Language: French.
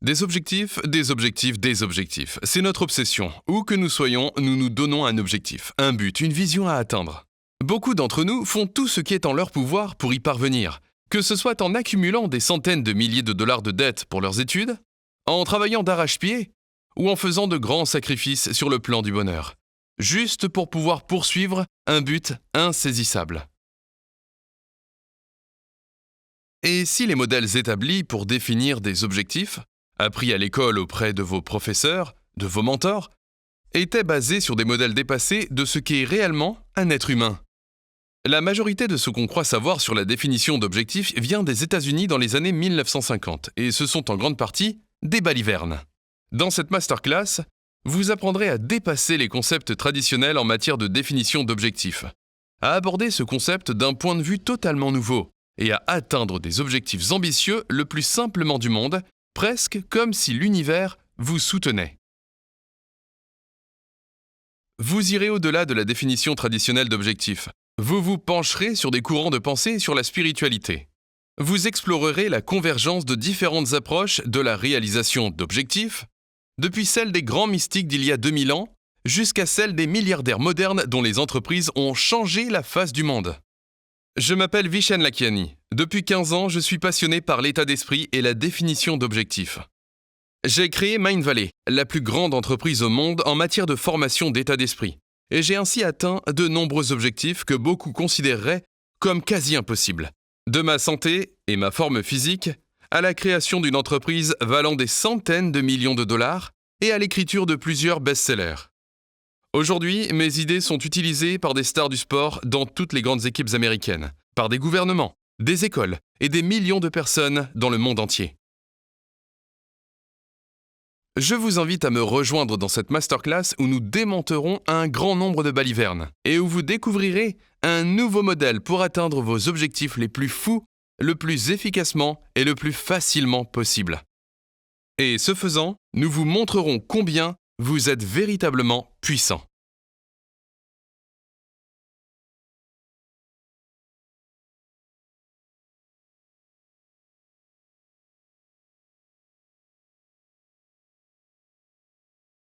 Des objectifs, des objectifs, des objectifs. C'est notre obsession. Où que nous soyons, nous nous donnons un objectif, un but, une vision à atteindre. Beaucoup d'entre nous font tout ce qui est en leur pouvoir pour y parvenir, que ce soit en accumulant des centaines de milliers de dollars de dettes pour leurs études, en travaillant d'arrache-pied ou en faisant de grands sacrifices sur le plan du bonheur, juste pour pouvoir poursuivre un but insaisissable. Et si les modèles établis pour définir des objectifs, appris à l'école auprès de vos professeurs, de vos mentors, étaient basés sur des modèles dépassés de ce qu'est réellement un être humain? La majorité de ce qu'on croit savoir sur la définition d'objectifs vient des États-Unis dans les années 1950, et ce sont en grande partie des balivernes. Dans cette masterclass, vous apprendrez à dépasser les concepts traditionnels en matière de définition d'objectifs, à aborder ce concept d'un point de vue totalement nouveau, et à atteindre des objectifs ambitieux le plus simplement du monde, presque comme si l'univers vous soutenait. Vous irez au-delà de la définition traditionnelle d'objectifs. Vous vous pencherez sur des courants de pensée et sur la spiritualité. Vous explorerez la convergence de différentes approches de la réalisation d'objectifs, depuis celle des grands mystiques d'il y a 2000 ans, jusqu'à celle des milliardaires modernes dont les entreprises ont changé la face du monde. Je m'appelle Vishen Lakhiani. Depuis 15 ans, je suis passionné par l'état d'esprit et la définition d'objectifs. J'ai créé Mindvalley, la plus grande entreprise au monde en matière de formation d'état d'esprit, et j'ai ainsi atteint de nombreux objectifs que beaucoup considéreraient comme quasi impossibles. De ma santé et ma forme physique, à la création d'une entreprise valant des centaines de millions de dollars et à l'écriture de plusieurs best-sellers. Aujourd'hui, mes idées sont utilisées par des stars du sport dans toutes les grandes équipes américaines, par des gouvernements, des écoles et des millions de personnes dans le monde entier. Je vous invite à me rejoindre dans cette masterclass où nous démonterons un grand nombre de balivernes et où vous découvrirez un nouveau modèle pour atteindre vos objectifs les plus fous, le plus efficacement et le plus facilement possible. Et ce faisant, nous vous montrerons combien vous êtes véritablement puissant.